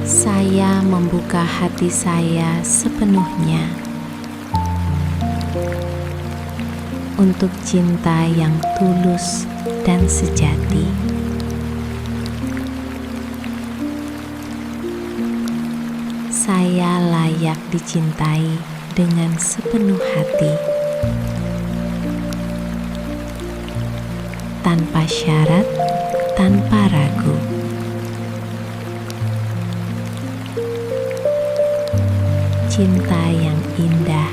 Saya membuka hati saya sepenuhnya untuk cinta yang tulus dan sejati. Saya layak dicintai dengan sepenuh hati, tanpa syarat, tanpa ragu. Cinta yang indah,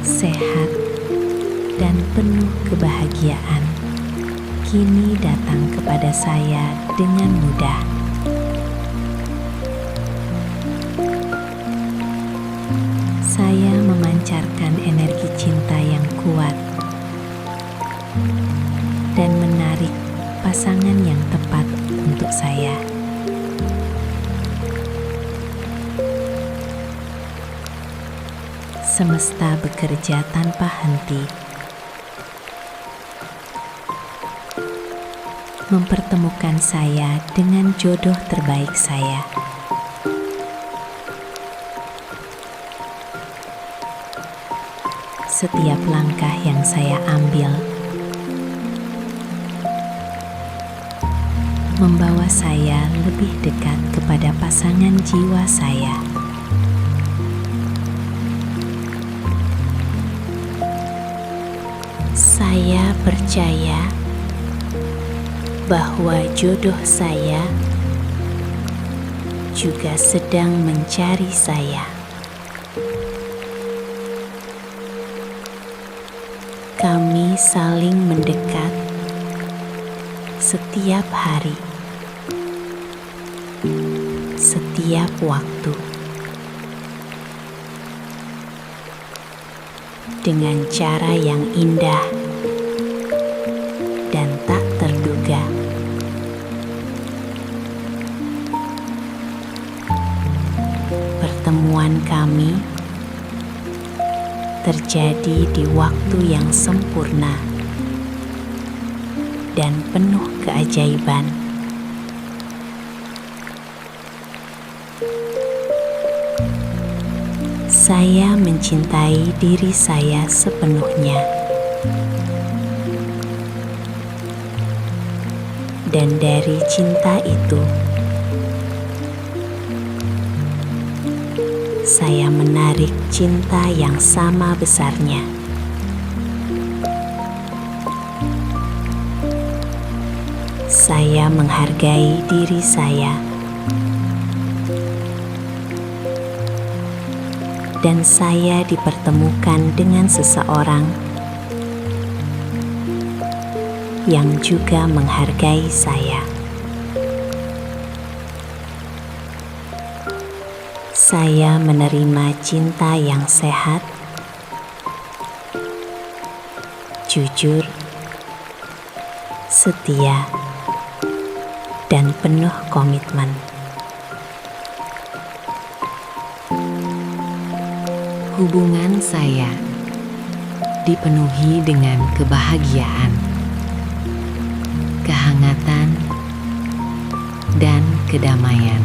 sehat, dan penuh kebahagiaan kini datang kepada saya dengan mudah. Saya memancarkan energi cinta yang kuat dan menarik pasangan yang tepat untuk saya. Semesta bekerja tanpa henti, mempertemukan saya dengan jodoh terbaik saya. Setiap langkah yang saya ambil membawa saya lebih dekat kepada pasangan jiwa saya. Saya percaya bahwa jodoh saya juga sedang mencari saya. Kami saling mendekat setiap hari, setiap waktu, dengan cara yang indah dan tak terduga. Pertemuan kami terjadi di waktu yang sempurna dan penuh keajaiban. Saya mencintai diri saya sepenuhnya, dan dari cinta itu saya menarik cinta yang sama besarnya. Saya menghargai diri saya, dan saya dipertemukan dengan seseorang yang juga menghargai saya. Saya menerima cinta yang sehat, jujur, setia, dan penuh komitmen. Hubungan saya dipenuhi dengan kebahagiaan, kehangatan, dan kedamaian.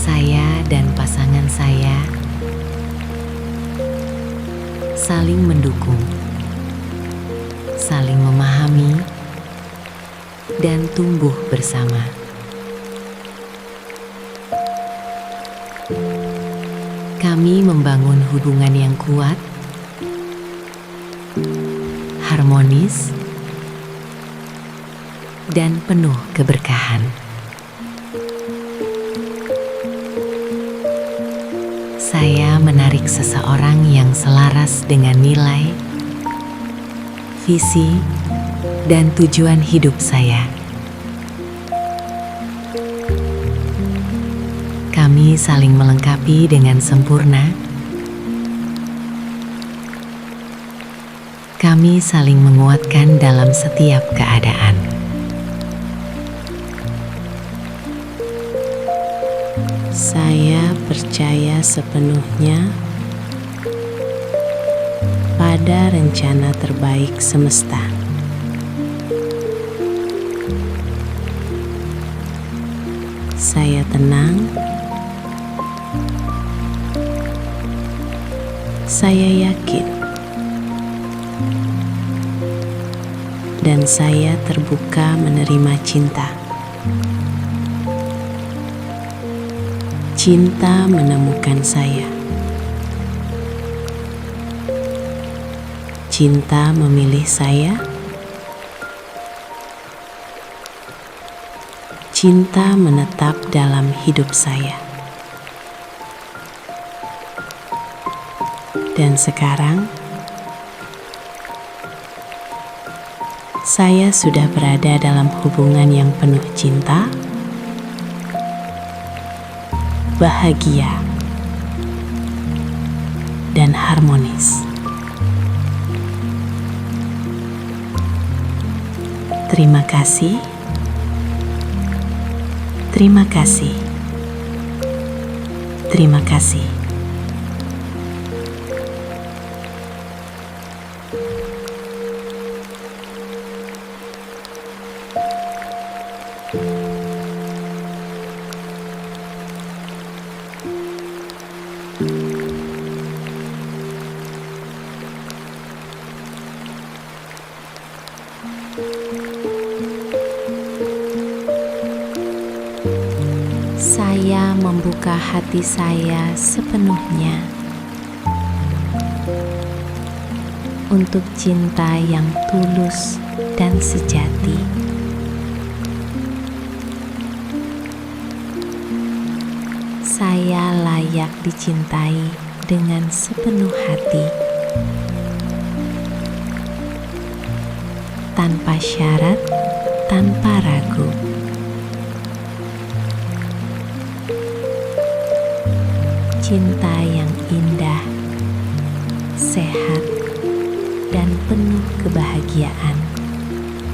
Saya dan pasangan saya saling mendukung, saling memahami, dan tumbuh bersama. Kami membangun hubungan yang kuat, harmonis, dan penuh keberkahan. Saya menarik seseorang yang selaras dengan nilai, visi, dan tujuan hidup saya. Kami saling melengkapi dengan sempurna Kami saling menguatkan dalam setiap keadaan. Saya percaya sepenuhnya pada rencana terbaik semesta. Saya tenang. Saya yakin. Dan saya terbuka menerima cinta. Cinta menemukan saya. Cinta memilih saya. Cinta menetap dalam hidup saya. Dan sekarang, saya sudah berada dalam hubungan yang penuh cinta, bahagia, dan harmonis. Terima kasih. Terima kasih. Terima kasih. Saya membuka hati saya sepenuhnya untuk cinta yang tulus dan sejati. Saya layak dicintai dengan sepenuh hati, tanpa syarat, tanpa ragu. Cinta yang indah, sehat, dan penuh kebahagiaan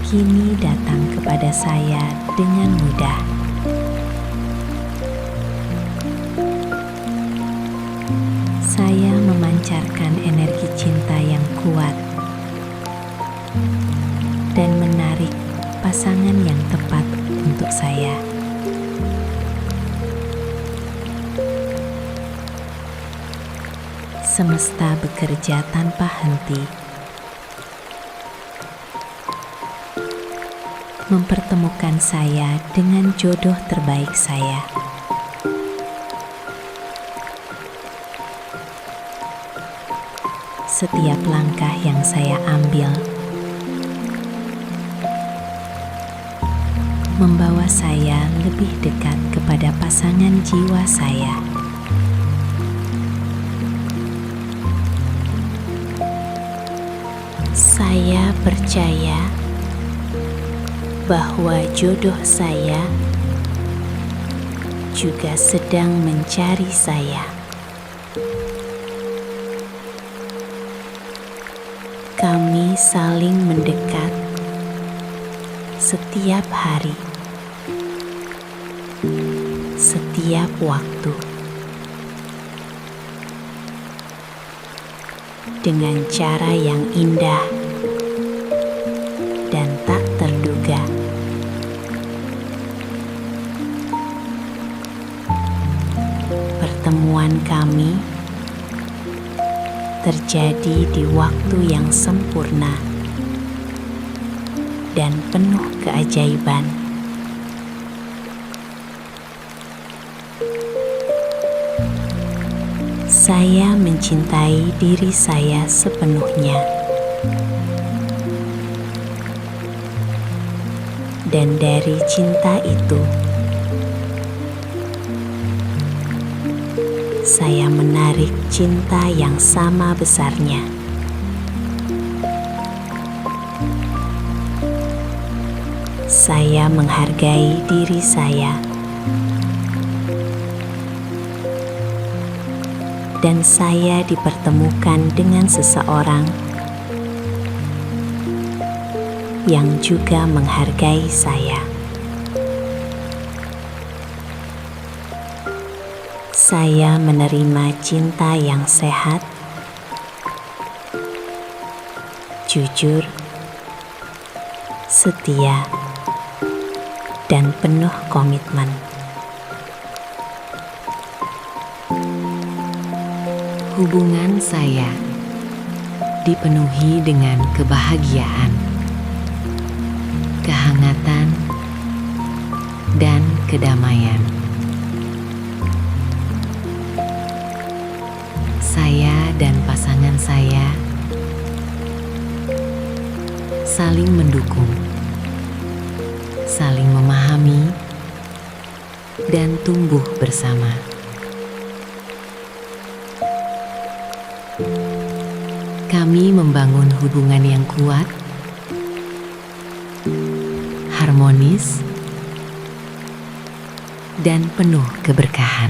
kini datang kepada saya dengan mudah. Saya memancarkan energi cinta yang kuat dan menarik pasangan yang tepat untuk saya. Semesta bekerja tanpa henti, mempertemukan saya dengan jodoh terbaik saya. Setiap langkah yang saya ambil membawa saya lebih dekat kepada pasangan jiwa saya. Saya percaya bahwa jodoh saya juga sedang mencari saya. Kami saling mendekat setiap hari, setiap waktu, dengan cara yang indah dan tak terduga. Pertemuan kami terjadi di waktu yang sempurna dan penuh keajaiban. Saya mencintai diri saya sepenuhnya, dan dari cinta itu saya menarik cinta yang sama besarnya. Saya menghargai diri saya, dan saya dipertemukan dengan seseorang yang juga menghargai saya. Saya menerima cinta yang sehat, jujur, setia, dan penuh komitmen. Hubungan saya dipenuhi dengan kebahagiaan, kehangatan, dan kedamaian. Saya dan pasangan saya saling mendukung, saling memahami, dan tumbuh bersama. Kami membangun hubungan yang kuat, harmonis, dan penuh keberkahan.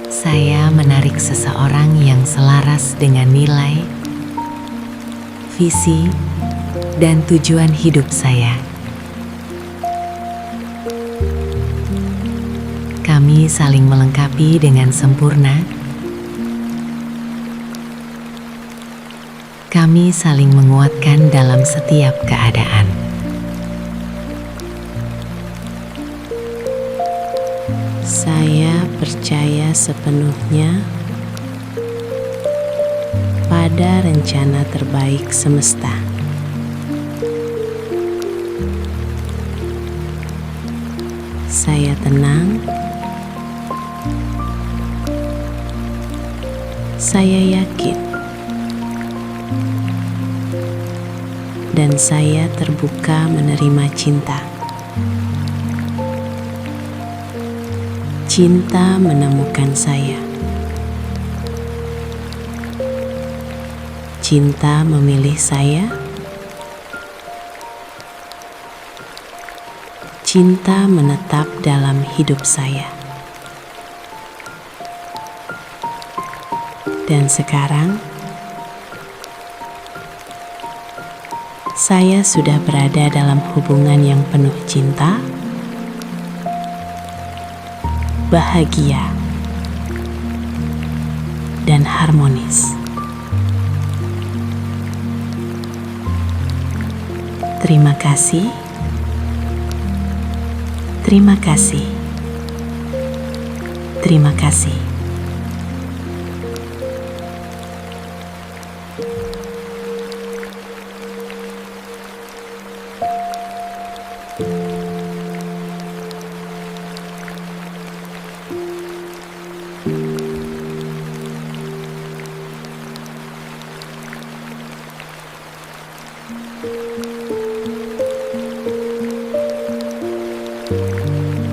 Saya menarik seseorang yang selaras dengan nilai, visi, dan tujuan hidup saya. Kami saling melengkapi dengan sempurna. Kami saling menguatkan dalam setiap keadaan. Saya percaya sepenuhnya pada rencana terbaik semesta. Saya tenang. Saya yakin, dan saya terbuka menerima cinta. Cinta menemukan saya. Cinta memilih saya. Cinta menetap dalam hidup saya. Dan sekarang, saya sudah berada dalam hubungan yang penuh cinta, bahagia, dan harmonis. Terima kasih, terima kasih, terima kasih.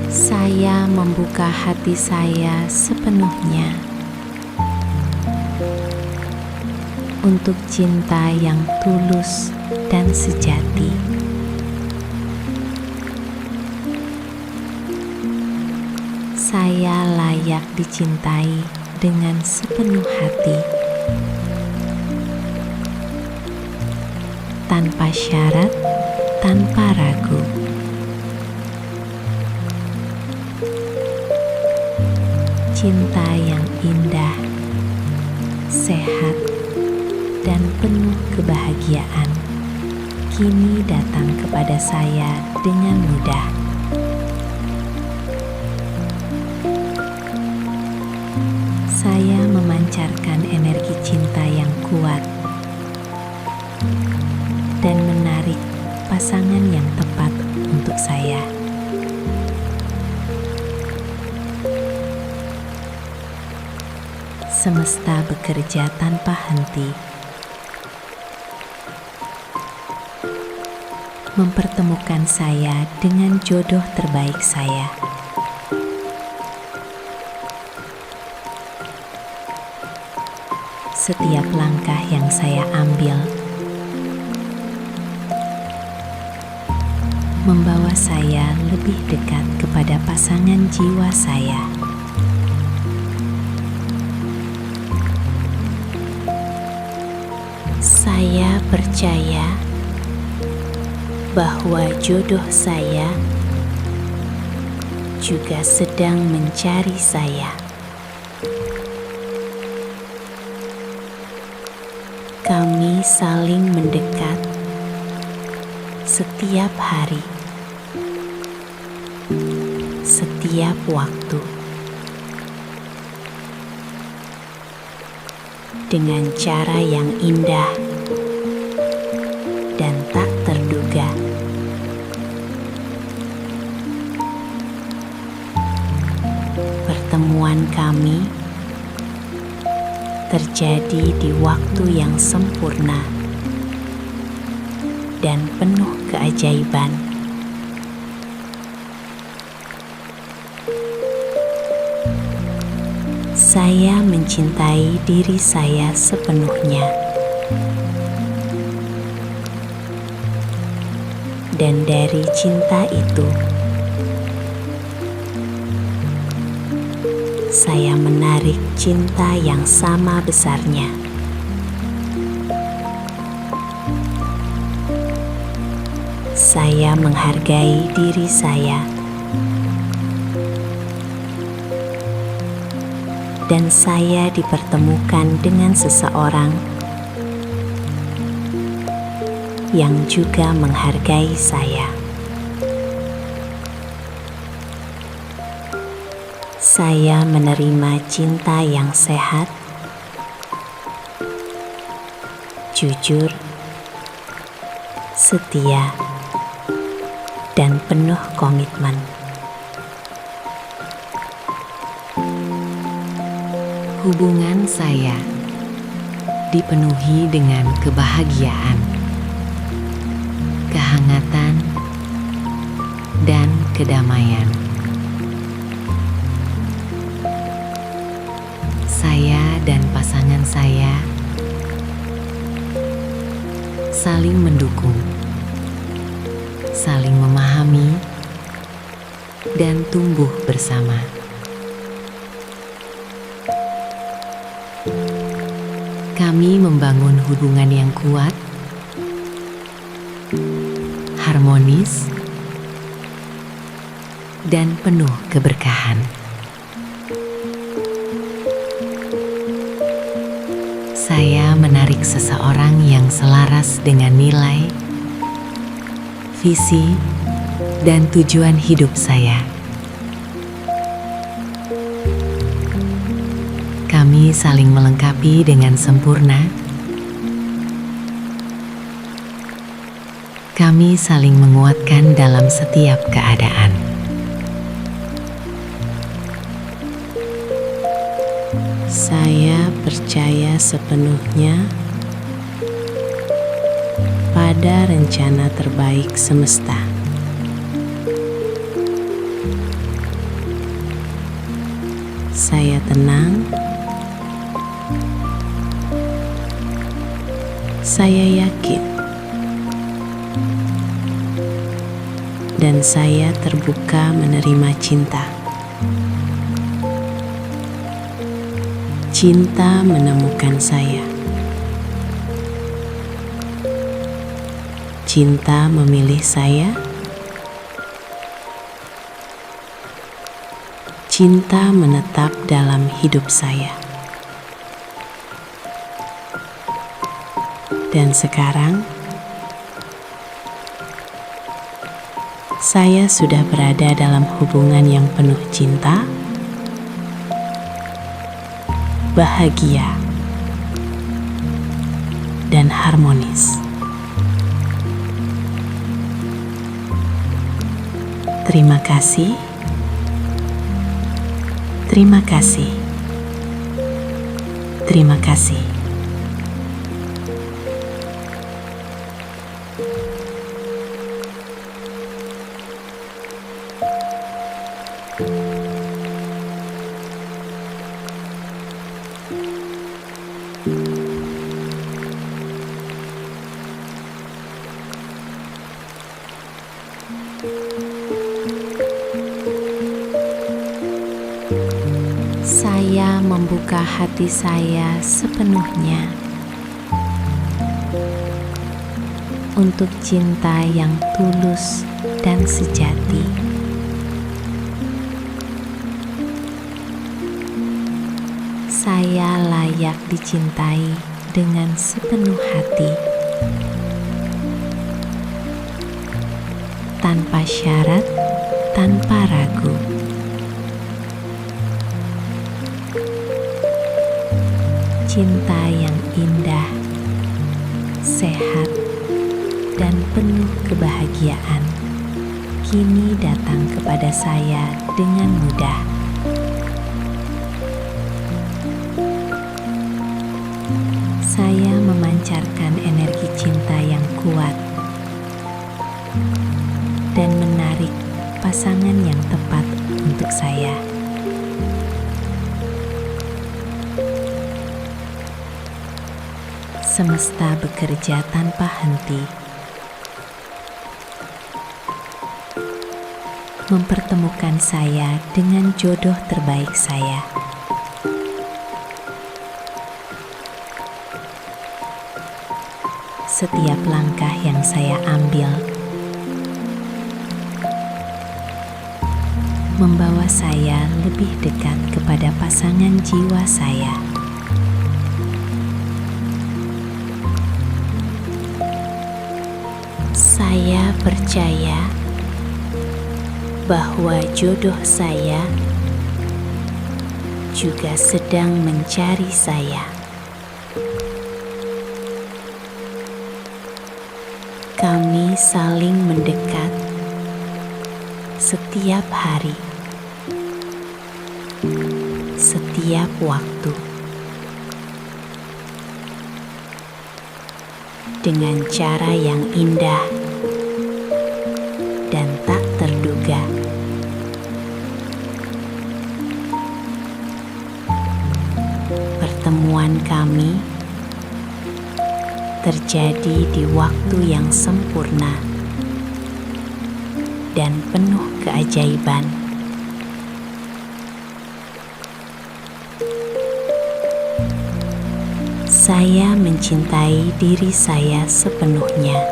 Saya membuka hati saya sepenuhnya untuk cinta yang tulus dan sejati. Saya layak dicintai dengan sepenuh hati, tanpa syarat, tanpa ragu. Cinta yang indah, sehat, dan penuh kebahagiaan kini datang kepada saya dengan mudah. Saya memancarkan energi cinta yang kuat dan menarik pasangan yang tepat untuk saya. Semesta bekerja tanpa henti, mempertemukan saya dengan jodoh terbaik saya. Setiap langkah yang saya ambil membawa saya lebih dekat kepada pasangan jiwa saya. Saya percaya bahwa jodoh saya juga sedang mencari saya. Kami saling mendekat setiap hari, setiap waktu, dengan cara yang indah dan tak terduga. Pertemuan kami terjadi di waktu yang sempurna dan penuh keajaiban. Saya mencintai diri saya sepenuhnya, dan dari cinta itu saya menarik cinta yang sama besarnya. Saya menghargai diri saya, dan saya dipertemukan dengan seseorang yang juga menghargai saya. Saya menerima cinta yang sehat, jujur, setia, dan penuh komitmen. Hubungan saya dipenuhi dengan kebahagiaan, kehangatan, dan kedamaian. Saya dan pasangan saya saling mendukung, saling memahami, dan tumbuh bersama. Kami membangun hubungan yang kuat, harmonis, dan penuh keberkahan. Saya menarik seseorang yang selaras dengan nilai, visi, dan tujuan hidup saya. Kami saling melengkapi dengan sempurna. Kami saling menguatkan dalam setiap keadaan. Saya percaya sepenuhnya pada rencana terbaik semesta. Saya tenang, saya yakin, dan saya terbuka menerima cinta. Cinta menemukan saya. Cinta memilih saya. Cinta menetap dalam hidup saya. Dan sekarang, saya sudah berada dalam hubungan yang penuh cinta, bahagia, dan harmonis. Terima kasih, terima kasih, terima kasih. Saya membuka hati saya sepenuhnya untuk cinta yang tulus dan sejati. Saya layak dicintai dengan sepenuh hati, tanpa syarat, tanpa ragu. Cinta yang indah, sehat, dan penuh kebahagiaan kini datang kepada saya dengan mudah. Saya memancarkan energi cinta yang kuat dan menarik pasangan yang tepat untuk saya. Semesta bekerja tanpa henti, mempertemukan saya dengan jodoh terbaik saya. Setiap langkah yang saya ambil membawa saya lebih dekat kepada pasangan jiwa saya. Saya percaya bahwa jodoh saya juga sedang mencari saya. Kami saling mendekat setiap hari, setiap waktu, dengan cara yang indah dan tak terduga. Pertemuan kami terjadi di waktu yang sempurna dan penuh keajaiban. Saya mencintai diri saya sepenuhnya,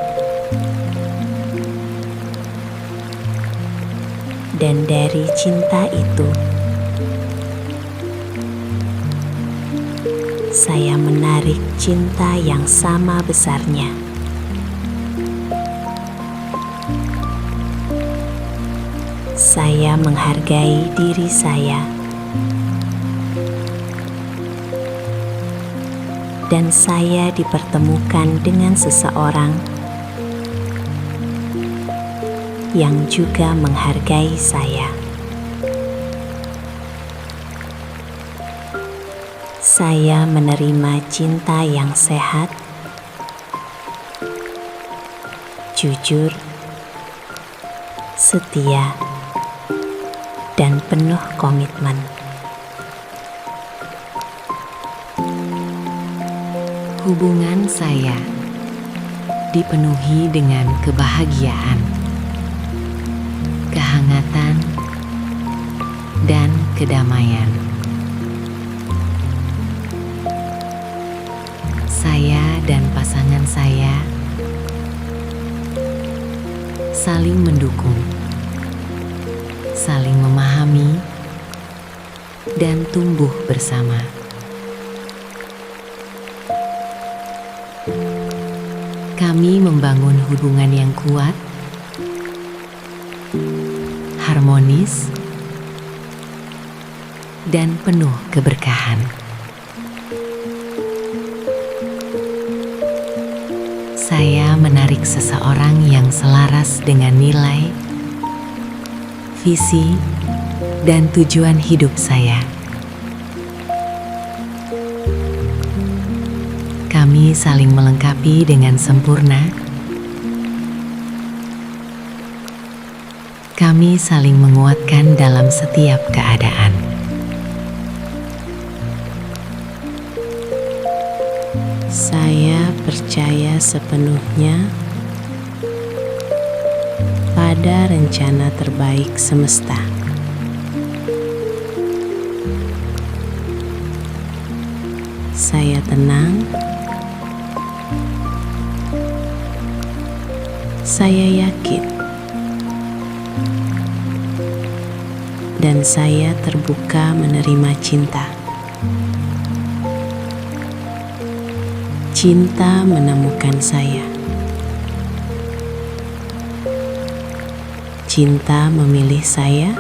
dan dari cinta itu saya menarik cinta yang sama besarnya. Saya menghargai diri saya, dan saya dipertemukan dengan seseorang yang juga menghargai saya. Saya menerima cinta yang sehat, jujur, setia, dan penuh komitmen. Hubungan saya dipenuhi dengan kebahagiaan, kehangatan, dan kedamaian. Saya dan pasangan saya saling mendukung, saling memahami, dan tumbuh bersama. Kami membangun hubungan yang kuat, harmonis, dan penuh keberkahan. Saya menarik seseorang yang selaras dengan nilai, visi, dan tujuan hidup saya. Kami saling melengkapi dengan sempurna. Kami saling menguatkan dalam setiap keadaan. Saya percaya sepenuhnya pada rencana terbaik semesta. Saya tenang Saya yakin dan saya terbuka menerima cinta. Cinta menemukan saya. Cinta memilih saya.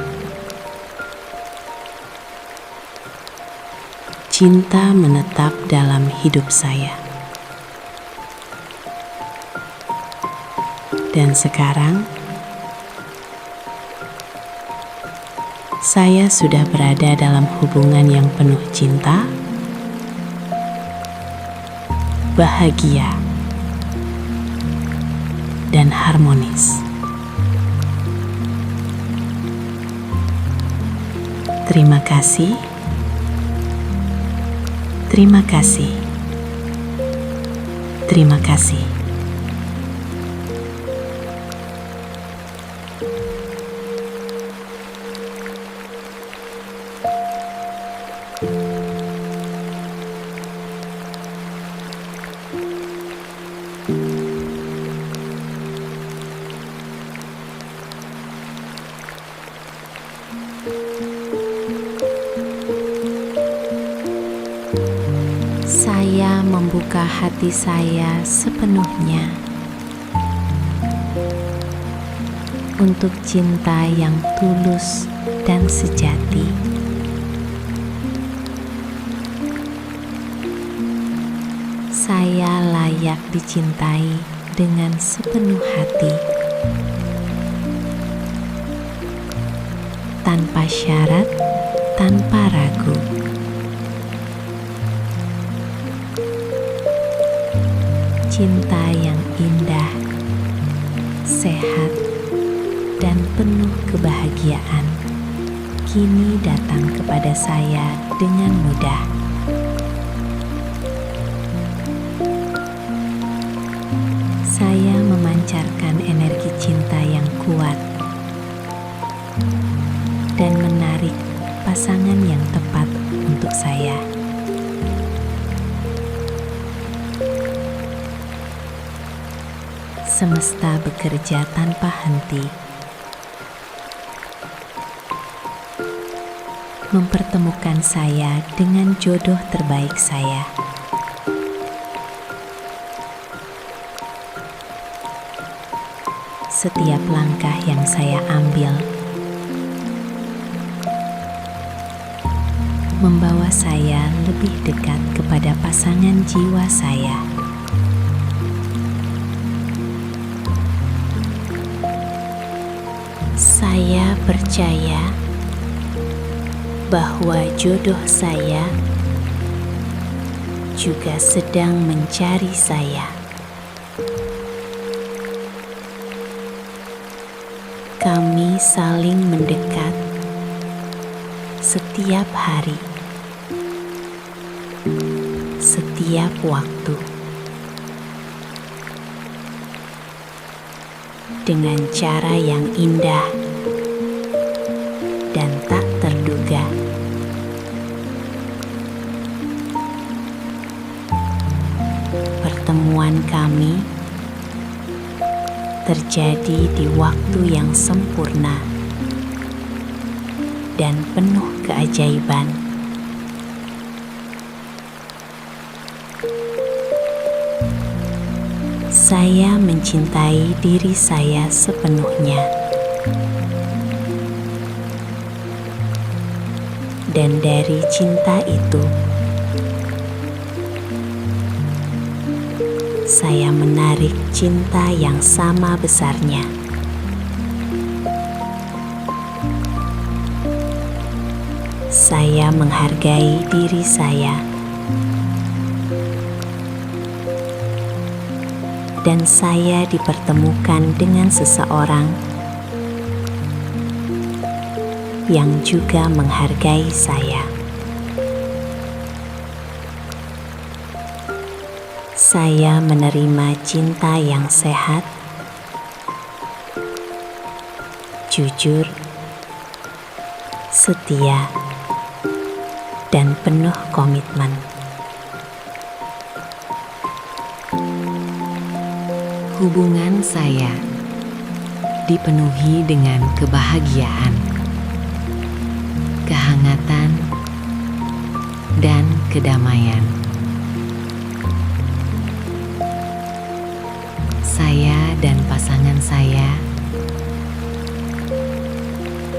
Cinta menetap dalam hidup saya. Dan sekarang, saya sudah berada dalam hubungan yang penuh cinta, bahagia, dan harmonis. Terima kasih, terima kasih, terima kasih. Saya membuka hati saya sepenuhnya untuk cinta yang tulus dan sejati. Saya layak dicintai dengan sepenuh hati, tanpa syarat, tanpa ragu. Cinta yang indah, sehat, dan penuh kebahagiaan kini datang kepada saya dengan mudah. Saya memancarkan energi cinta yang kuat dan menarik pasangan yang tepat untuk saya. Semesta bekerja tanpa henti, mempertemukan saya dengan jodoh terbaik saya. Setiap langkah yang saya ambil membawa saya lebih dekat kepada pasangan jiwa saya. Saya percaya bahwa jodoh saya juga sedang mencari saya. Kami saling mendekat setiap hari, setiap waktu, dengan cara yang indah dan tak terduga. Pertemuan kami terjadi di waktu yang sempurna dan penuh keajaiban. Saya mencintai diri saya sepenuhnya, dan dari cinta itu saya menarik cinta yang sama besarnya. Saya menghargai diri saya, dan saya dipertemukan dengan seseorang yang juga menghargai saya. Saya menerima cinta yang sehat, jujur, setia, dan penuh komitmen. Hubungan saya dipenuhi dengan kebahagiaan, kehangatan, dan kedamaian. Saya dan pasangan saya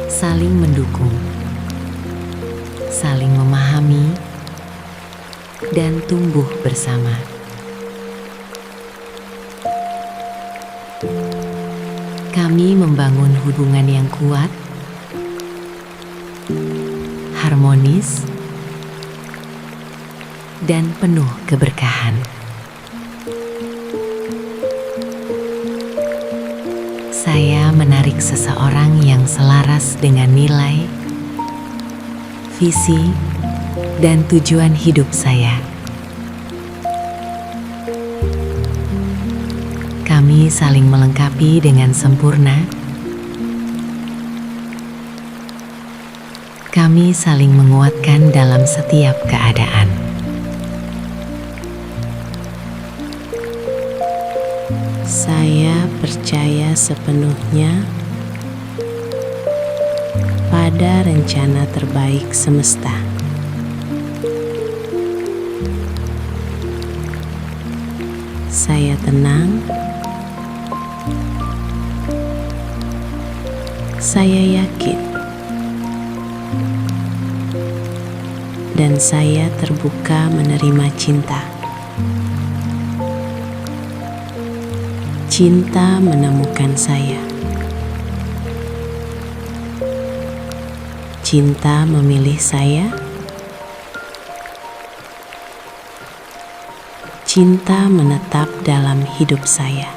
saling mendukung, saling memahami, dan tumbuh bersama. Kami membangun hubungan yang kuat, harmonis, dan penuh keberkahan. Saya menarik seseorang yang selaras dengan nilai, visi, dan tujuan hidup saya. Kami saling melengkapi dengan sempurna. Kami saling menguatkan dalam setiap keadaan. Saya percaya sepenuhnya pada rencana terbaik semesta. Saya tenang. Saya yakin. Dan saya terbuka menerima cinta. Cinta menemukan saya. Cinta memilih saya. Cinta menetap dalam hidup saya.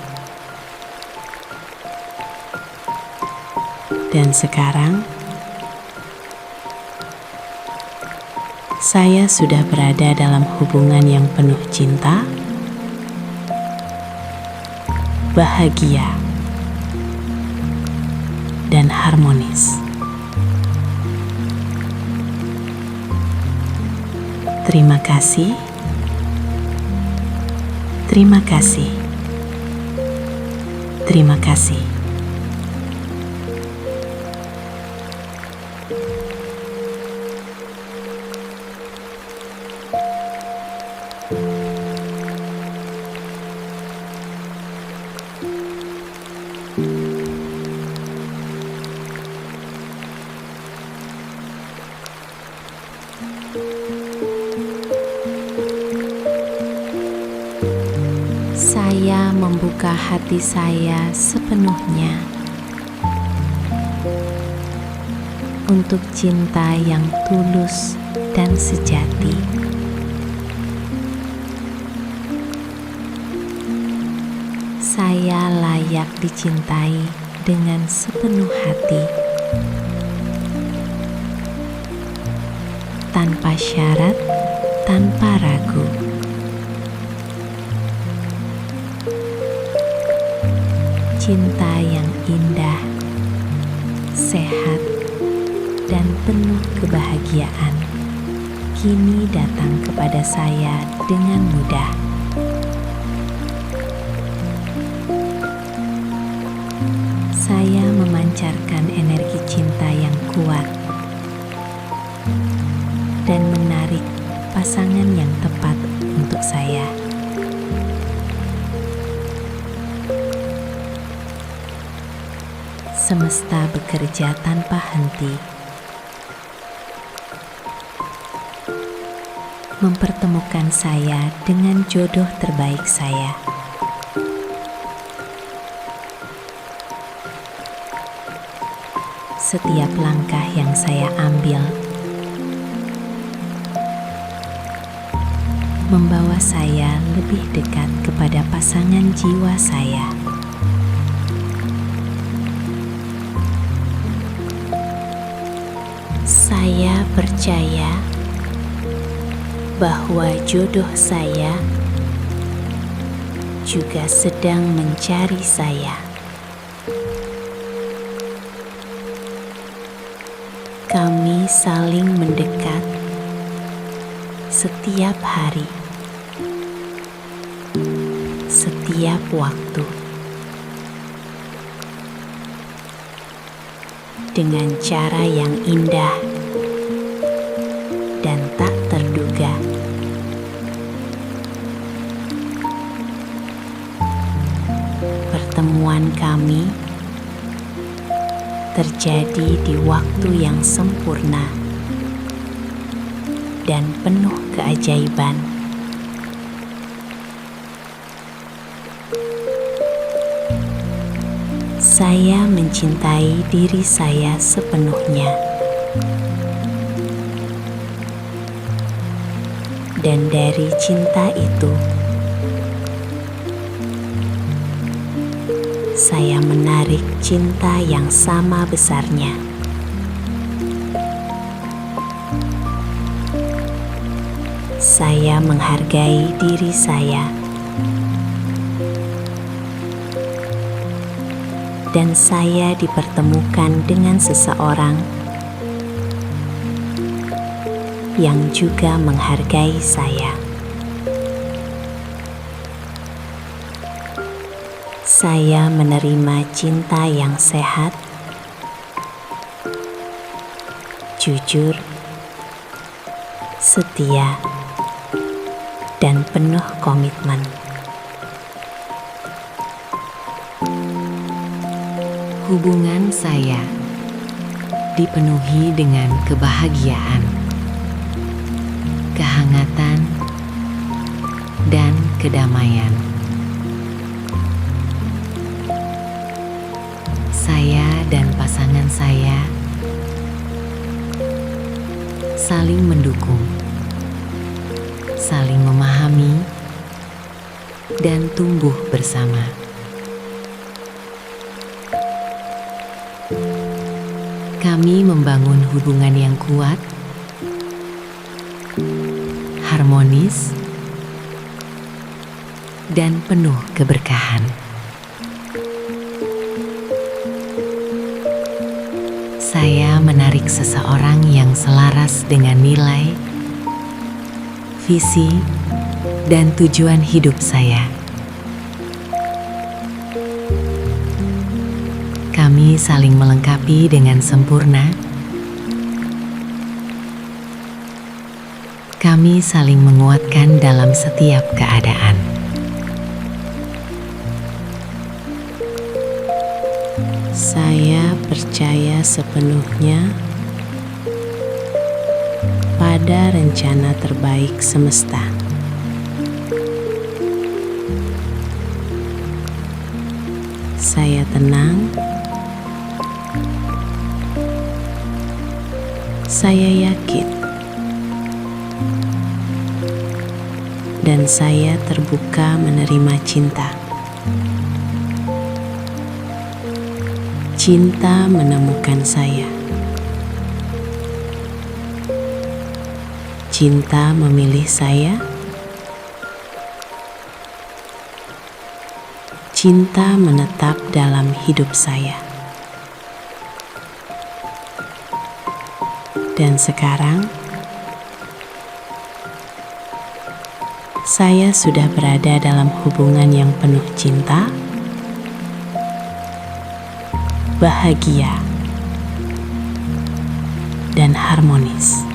Dan sekarang, saya sudah berada dalam hubungan yang penuh cinta, bahagia, dan harmonis. Terima kasih, terima kasih, terima kasih. Saya membuka hati saya sepenuhnya untuk cinta yang tulus dan sejati. Saya layak dicintai dengan sepenuh hati, tanpa syarat, tanpa ragu. Cinta yang indah, sehat, dan penuh kebahagiaan kini datang kepada saya dengan mudah. Saya memancarkan energi cinta yang kuat dan menarik pasangan yang tepat untuk saya. Semesta bekerja tanpa henti, mempertemukan saya dengan jodoh terbaik saya. Setiap langkah yang saya ambil membawa saya lebih dekat kepada pasangan jiwa saya. Saya percaya bahwa jodoh saya juga sedang mencari saya. Kami saling mendekat setiap hari, setiap waktu. dengan cara yang indah dan tak terduga. Pertemuan kami terjadi di waktu yang sempurna dan penuh keajaiban. Saya mencintai diri saya sepenuhnya, dan dari cinta itu saya menarik cinta yang sama besarnya. Saya menghargai diri saya, dan saya dipertemukan dengan seseorang yang juga menghargai saya. Saya menerima cinta yang sehat, jujur, setia, dan penuh komitmen. Hubungan saya dipenuhi dengan kebahagiaan, kehangatan, dan kedamaian. Saya dan pasangan saya saling mendukung, saling memahami, dan tumbuh bersama. Kami membangun hubungan yang kuat, harmonis, dan penuh keberkahan. Saya menarik seseorang yang selaras dengan nilai, visi, dan tujuan hidup saya. Kami saling melengkapi dengan sempurna. Kami saling menguatkan dalam setiap keadaan. Saya percaya sepenuhnya pada rencana terbaik semesta. Saya tenang, saya yakin, dan saya terbuka menerima cinta. Cinta menemukan saya. Cinta memilih saya. Cinta menetap dalam hidup saya. Dan sekarang, saya sudah berada dalam hubungan yang penuh cinta, bahagia, dan harmonis.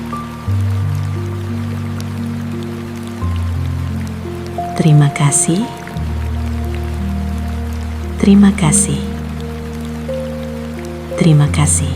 Terima kasih, terima kasih, terima kasih.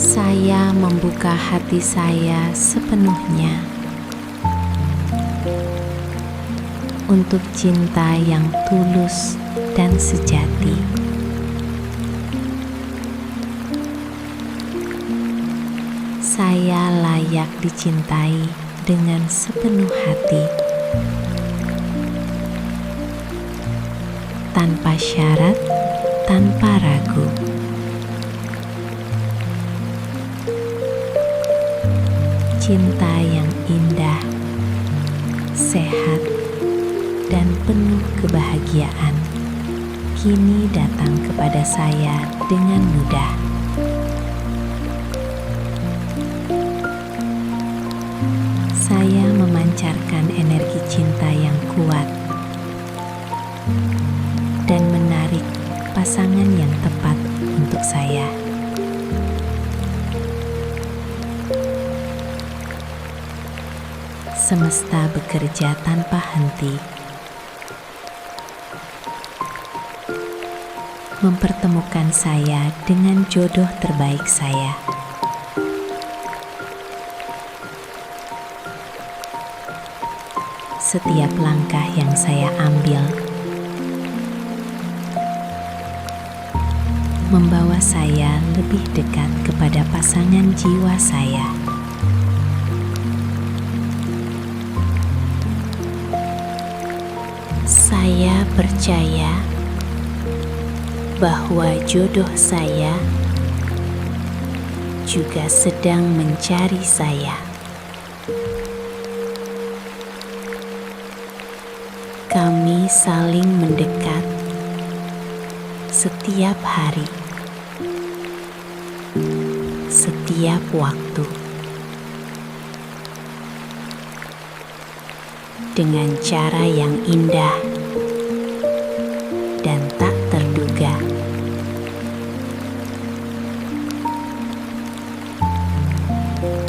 Saya membuka hati saya sepenuhnya untuk cinta yang tulus dan sejati. Saya layak dicintai dengan sepenuh hati, tanpa syarat, tanpa ragu. Cinta yang indah, sehat, dan penuh kebahagiaan kini datang kepada saya dengan mudah. Saya memancarkan energi cinta yang kuat dan menarik pasangan yang tepat untuk saya. Semesta bekerja tanpa henti, mempertemukan saya dengan jodoh terbaik saya. Setiap langkah yang saya ambil membawa saya lebih dekat kepada pasangan jiwa saya. Saya percaya bahwa jodoh saya juga sedang mencari saya. Kami saling mendekat setiap hari, setiap waktu, dengan cara yang indah dan tak terduga.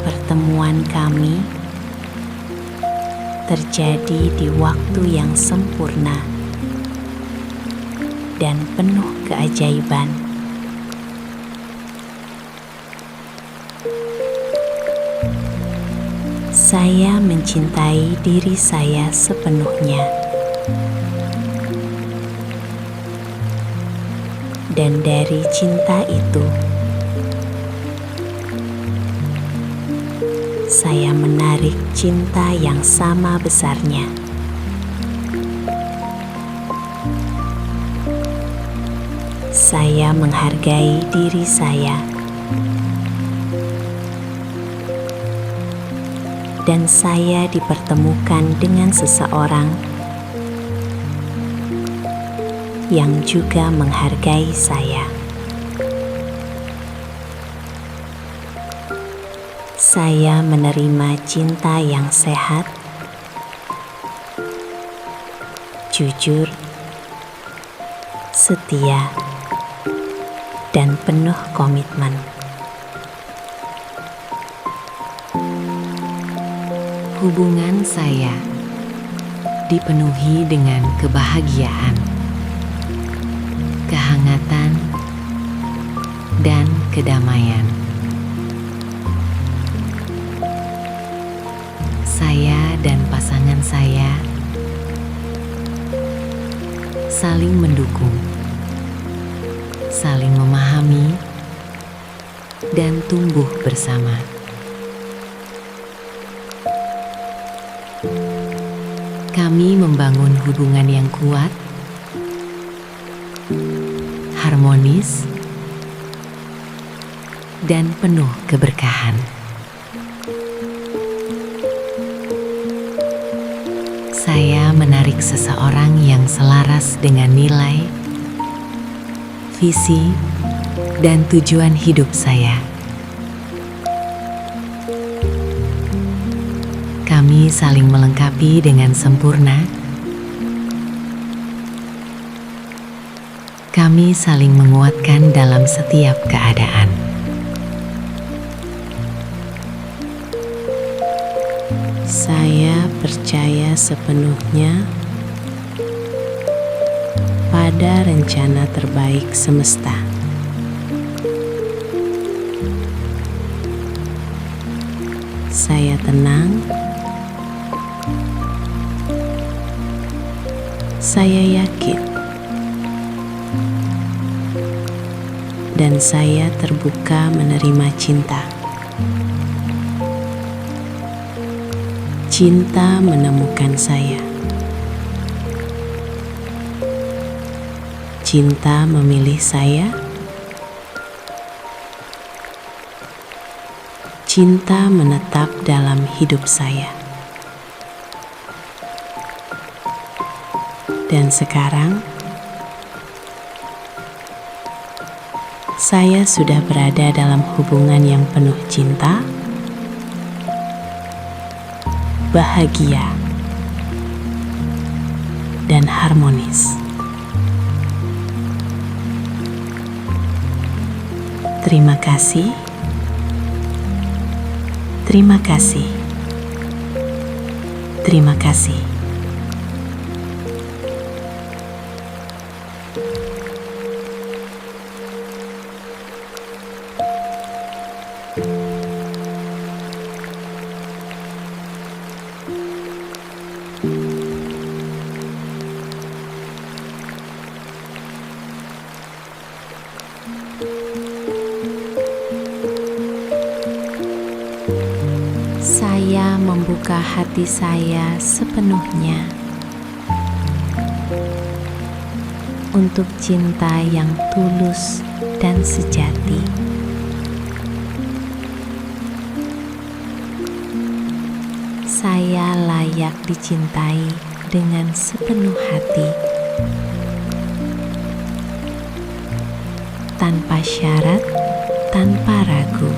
Pertemuan kami terjadi di waktu yang sempurna dan penuh keajaiban. Saya mencintai diri saya sepenuhnya, dan dari cinta itu saya menarik cinta yang sama besarnya. Saya menghargai diri saya, dan saya dipertemukan dengan seseorang yang juga menghargai saya. Saya menerima cinta yang sehat, jujur, setia, dan penuh komitmen. Hubungan saya dipenuhi dengan kebahagiaan, kehangatan, dan kedamaian. Saya dan pasangan saya saling mendukung, saling memahami, dan tumbuh bersama. Kami membangun hubungan yang kuat, harmonis, dan penuh keberkahan. Saya menarik seseorang yang selaras dengan nilai, visi, dan tujuan hidup saya. Kami saling melengkapi dengan sempurna. Kami saling menguatkan dalam setiap keadaan. Saya percaya sepenuhnya pada rencana terbaik semesta. Saya tenang, saya yakin, dan saya terbuka menerima cinta. Cinta menemukan saya. Cinta memilih saya. cinta menetap dalam hidup saya. Dan sekarang, saya sudah berada dalam hubungan yang penuh cinta, bahagia, dan harmonis. Terima kasih, terima kasih, terima kasih. Saya membuka hati saya sepenuhnya untuk cinta yang tulus dan sejati. Saya layak dicintai dengan sepenuh hati, tanpa syarat, tanpa ragu.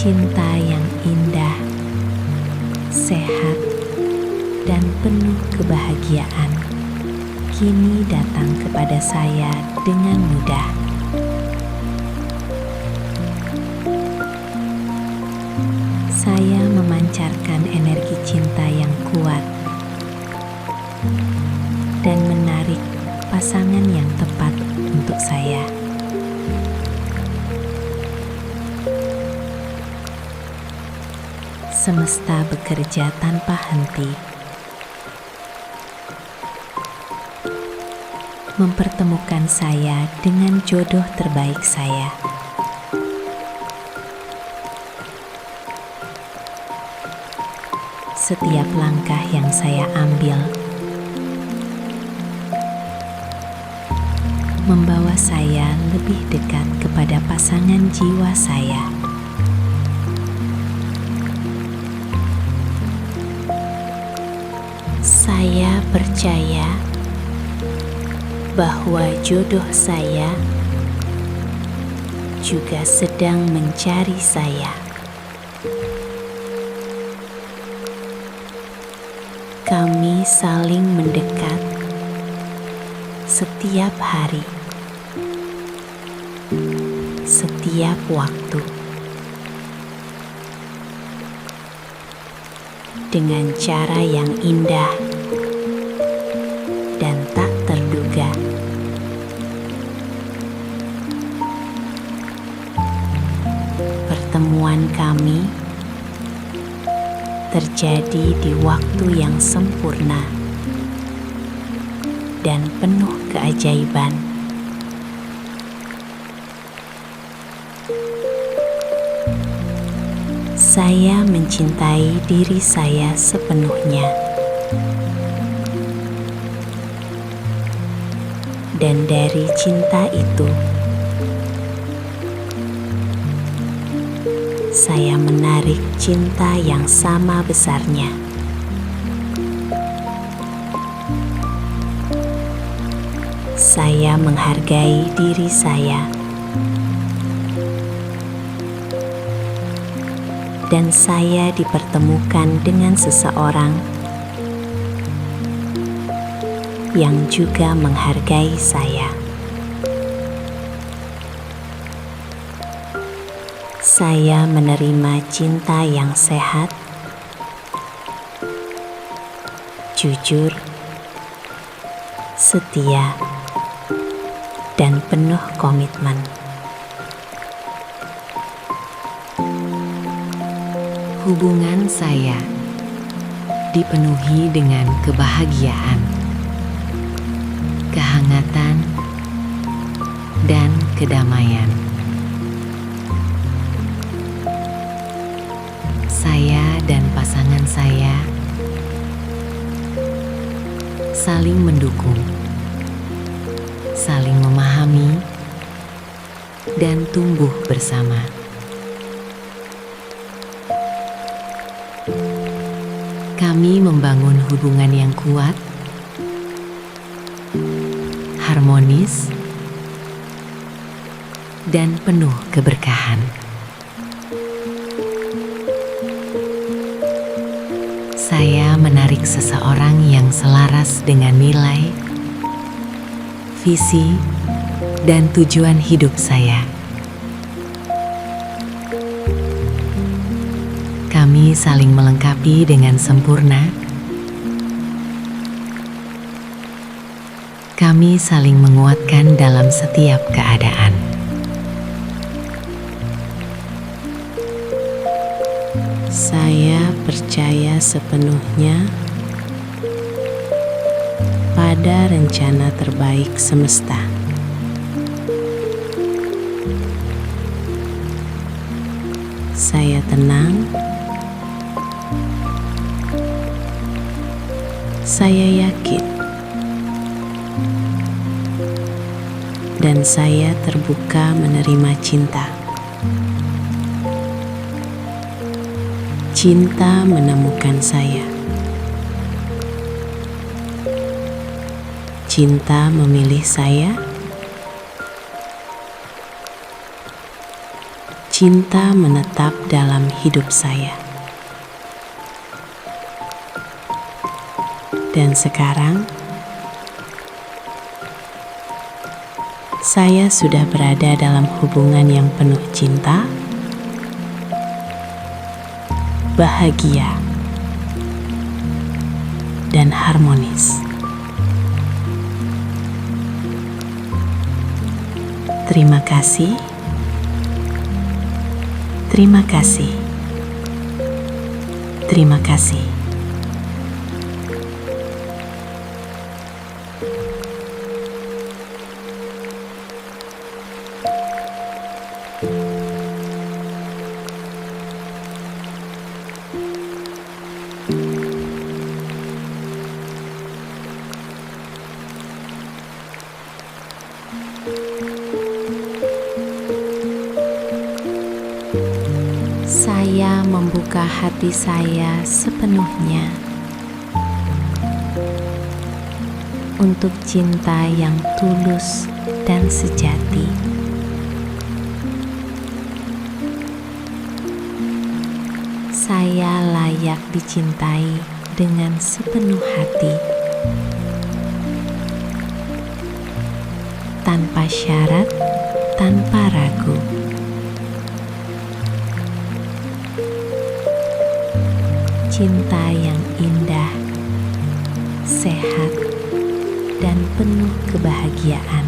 Cinta yang indah, sehat, dan penuh kebahagiaan kini datang kepada saya dengan mudah. Saya memancarkan energi cinta yang kuat dan menarik pasangan yang tepat untuk saya. Semesta bekerja tanpa henti, mempertemukan saya dengan jodoh terbaik saya. Setiap langkah yang saya ambil membawa saya lebih dekat kepada pasangan jiwa saya. Saya percaya bahwa jodoh saya juga sedang mencari saya. Kami saling mendekat setiap hari, setiap waktu, dengan cara yang indah dan tak terduga. Pertemuan kami terjadi di waktu yang sempurna dan penuh keajaiban. Saya mencintai diri saya sepenuhnya, dan dari cinta itu saya menarik cinta yang sama besarnya. Saya menghargai diri saya, dan saya dipertemukan dengan seseorang yang juga menghargai saya. Saya menerima cinta yang sehat, jujur, setia, dan penuh komitmen. Hubungan saya dipenuhi dengan kebahagiaan, kehangatan, dan kedamaian. Saya dan pasangan saya saling mendukung, saling memahami, bersama. Kami membangun hubungan yang kuat, harmonis, dan penuh keberkahan. Saya menarik seseorang yang selaras dengan nilai, visi, dan tujuan hidup saya. Kami saling melengkapi dengan sempurna. Kami saling menguatkan dalam setiap keadaan. Saya percaya sepenuhnya pada rencana terbaik semesta. Saya tenang. Saya yakin. Dan saya terbuka menerima cinta. Cinta menemukan saya. Cinta memilih saya. Cinta menetap dalam hidup saya. Dan sekarang, saya sudah berada dalam hubungan yang penuh cinta, bahagia, dan harmonis. Terima kasih. Terima kasih. Terima kasih. Saya membuka hati saya sepenuhnya untuk cinta yang tulus dan sejati. Saya layak dicintai dengan sepenuh hati, tanpa syarat, tanpa ragu. Cinta yang indah, sehat, dan penuh kebahagiaan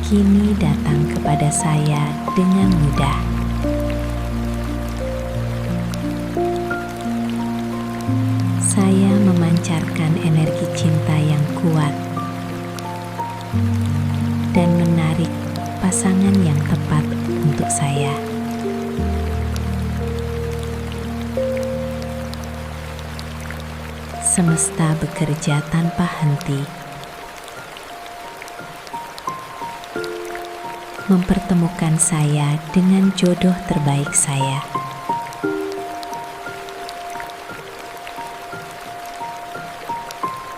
kini datang kepada saya dengan mudah. Saya memancarkan energi cinta yang kuat dan menarik pasangan yang tepat untuk saya. Semesta bekerja tanpa henti, mempertemukan saya dengan jodoh terbaik saya.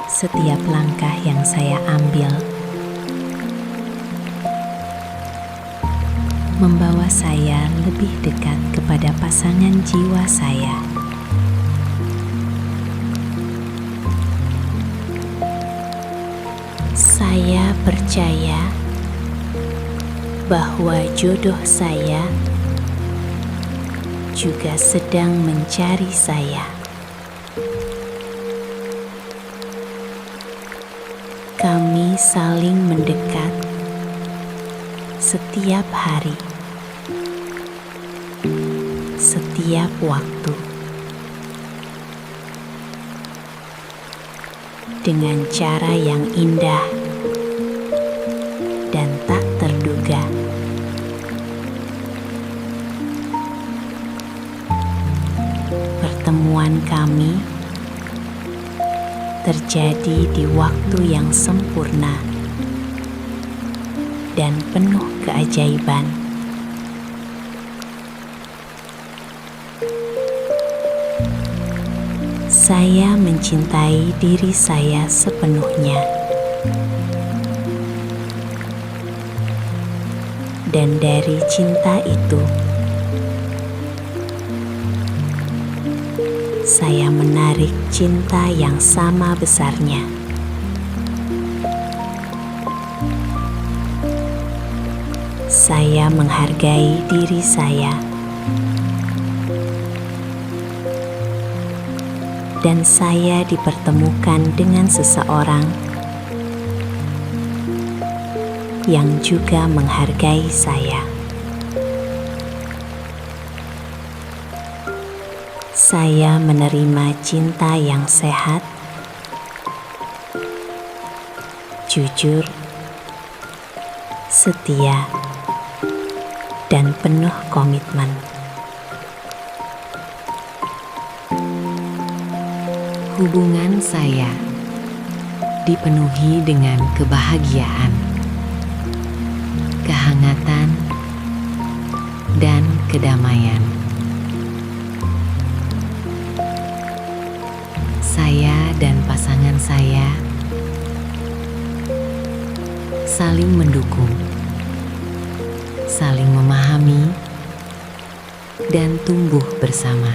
Setiap langkah yang saya ambil membawa saya lebih dekat kepada pasangan jiwa saya. Saya percaya bahwa jodoh saya juga sedang mencari saya. Kami saling mendekat setiap hari, setiap waktu, dengan cara yang indah dan tak terduga. Pertemuan kami terjadi di waktu yang sempurna dan penuh keajaiban. Saya mencintai diri saya sepenuhnya. Dan dari cinta itu, saya menarik cinta yang sama besarnya. Saya menghargai diri saya. Dan saya dipertemukan dengan seseorang yang juga menghargai saya. Saya menerima cinta yang sehat, jujur, setia, dan penuh komitmen. Hubungan saya dipenuhi dengan kebahagiaan, kehangatan, dan kedamaian. Saya dan pasangan saya saling mendukung, saling memahami, dan tumbuh bersama.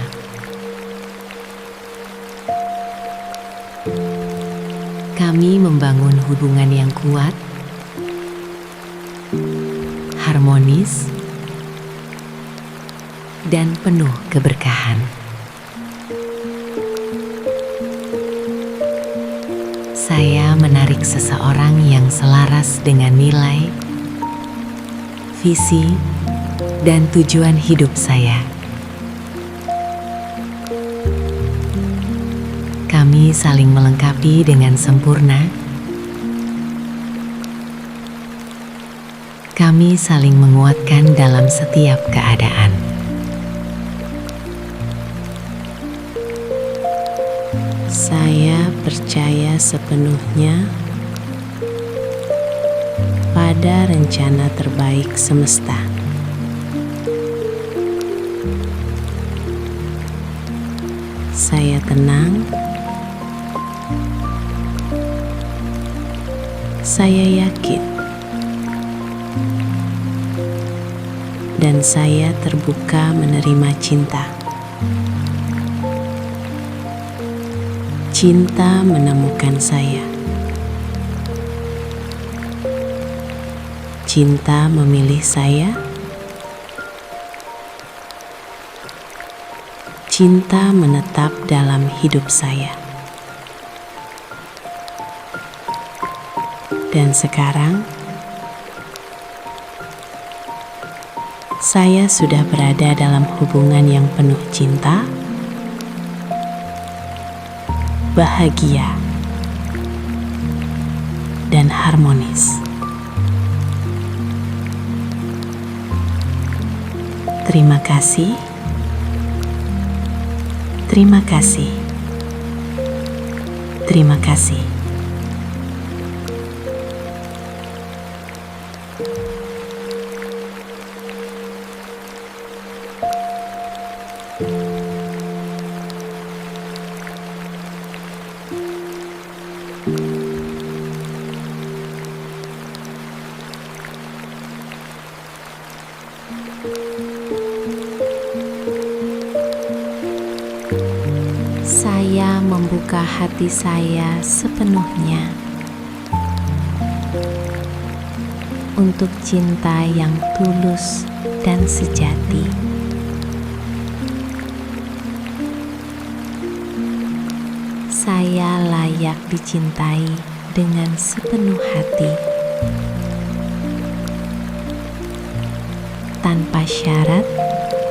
Kami membangun hubungan yang kuat, harmonis, dan penuh keberkahan. Saya menarik seseorang yang selaras dengan nilai, visi, dan tujuan hidup saya. Kami saling melengkapi dengan sempurna. Kami saling menguatkan dalam setiap keadaan. Saya percaya sepenuhnya pada rencana terbaik semesta. Saya tenang. Saya yakin. Dan saya terbuka menerima cinta. Cinta menemukan saya. Cinta memilih saya. Cinta menetap dalam hidup saya. Dan sekarang, saya sudah berada dalam hubungan yang penuh cinta, bahagia, dan harmonis. Terima kasih, terima kasih, terima kasih. Saya membuka hati saya sepenuhnya untuk cinta yang tulus dan sejati. Saya layak dicintai dengan sepenuh hati, tanpa syarat,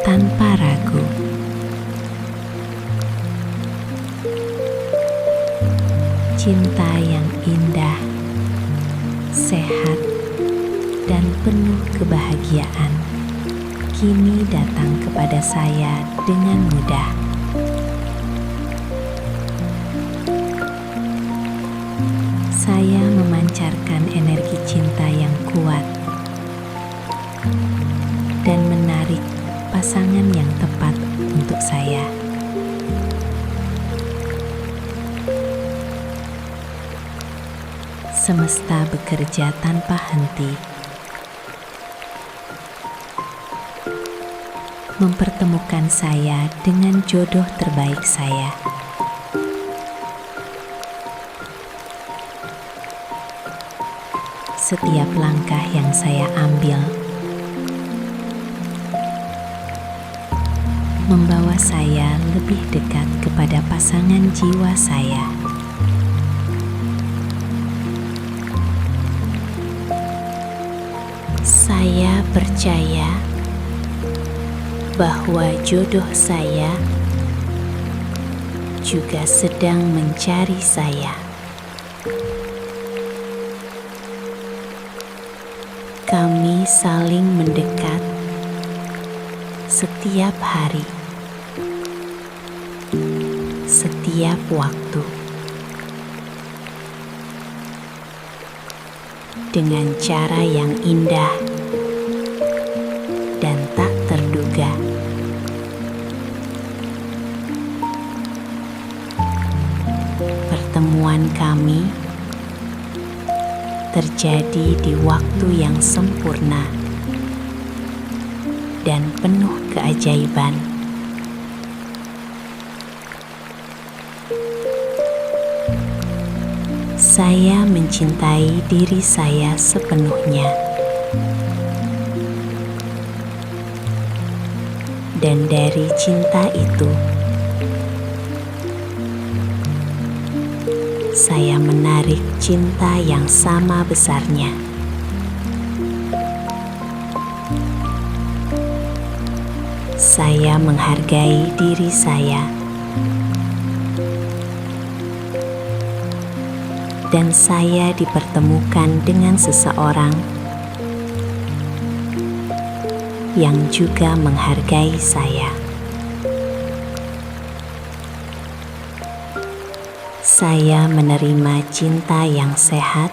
tanpa ragu. Cinta yang indah, sehat, dan penuh kebahagiaan kini datang kepada saya dengan mudah. Saya memancarkan energi cinta yang kuat dan menarik pasangan yang tepat untuk saya. Semesta bekerja tanpa henti, mempertemukan saya dengan jodoh terbaik saya. Setiap langkah yang saya ambil membawa saya lebih dekat kepada pasangan jiwa saya. Saya percaya bahwa jodoh saya juga sedang mencari saya. Kami saling mendekat setiap hari, setiap waktu, dengan cara yang indah dan tak terduga. Pertemuan kami terjadi di waktu yang sempurna dan penuh keajaiban. Saya mencintai diri saya sepenuhnya, dan dari cinta itu saya menarik cinta yang sama besarnya. Saya menghargai diri saya, dan saya dipertemukan dengan seseorang yang juga menghargai saya. Saya menerima cinta yang sehat,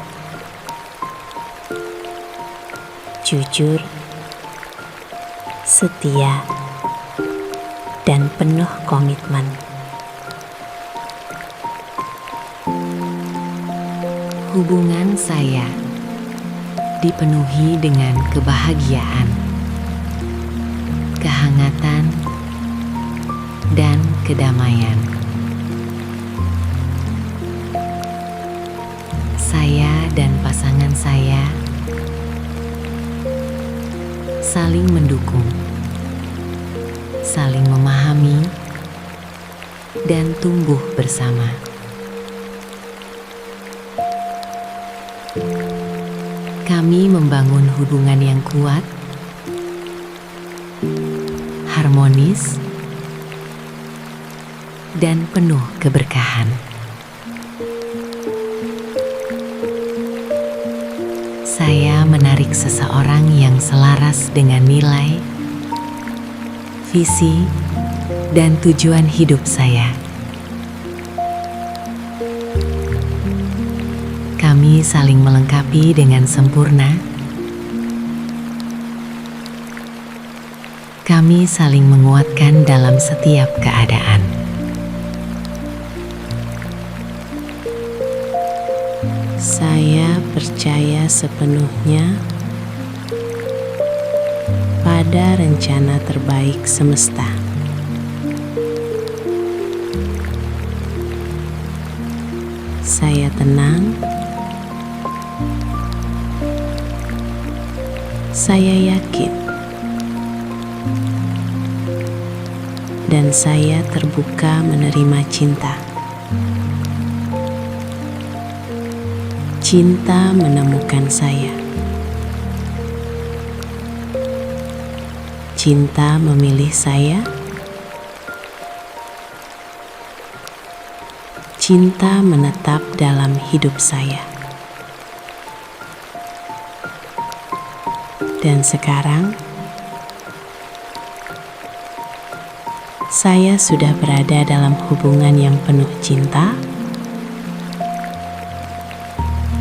jujur, setia, dan penuh komitmen. Hubungan saya dipenuhi dengan kebahagiaan, kehangatan, dan kedamaian. Saya dan pasangan saya saling mendukung, saling memahami, dan tumbuh bersama. Kami membangun hubungan yang kuat, harmonis, dan penuh keberkahan. Saya menarik seseorang yang selaras dengan nilai, visi, dan tujuan hidup saya. Kami saling melengkapi dengan sempurna. Kami saling menguatkan dalam setiap keadaan. Saya percaya sepenuhnya pada rencana terbaik semesta. Saya tenang, saya yakin, dan saya terbuka menerima cinta. Cinta menemukan saya. Cinta memilih saya. Cinta menetap dalam hidup saya. Dan sekarang, saya sudah berada dalam hubungan yang penuh cinta,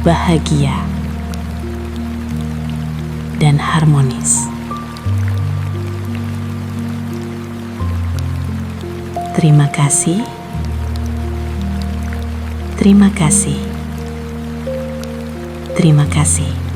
bahagia, dan harmonis. Terima kasih. Terima kasih. Terima kasih.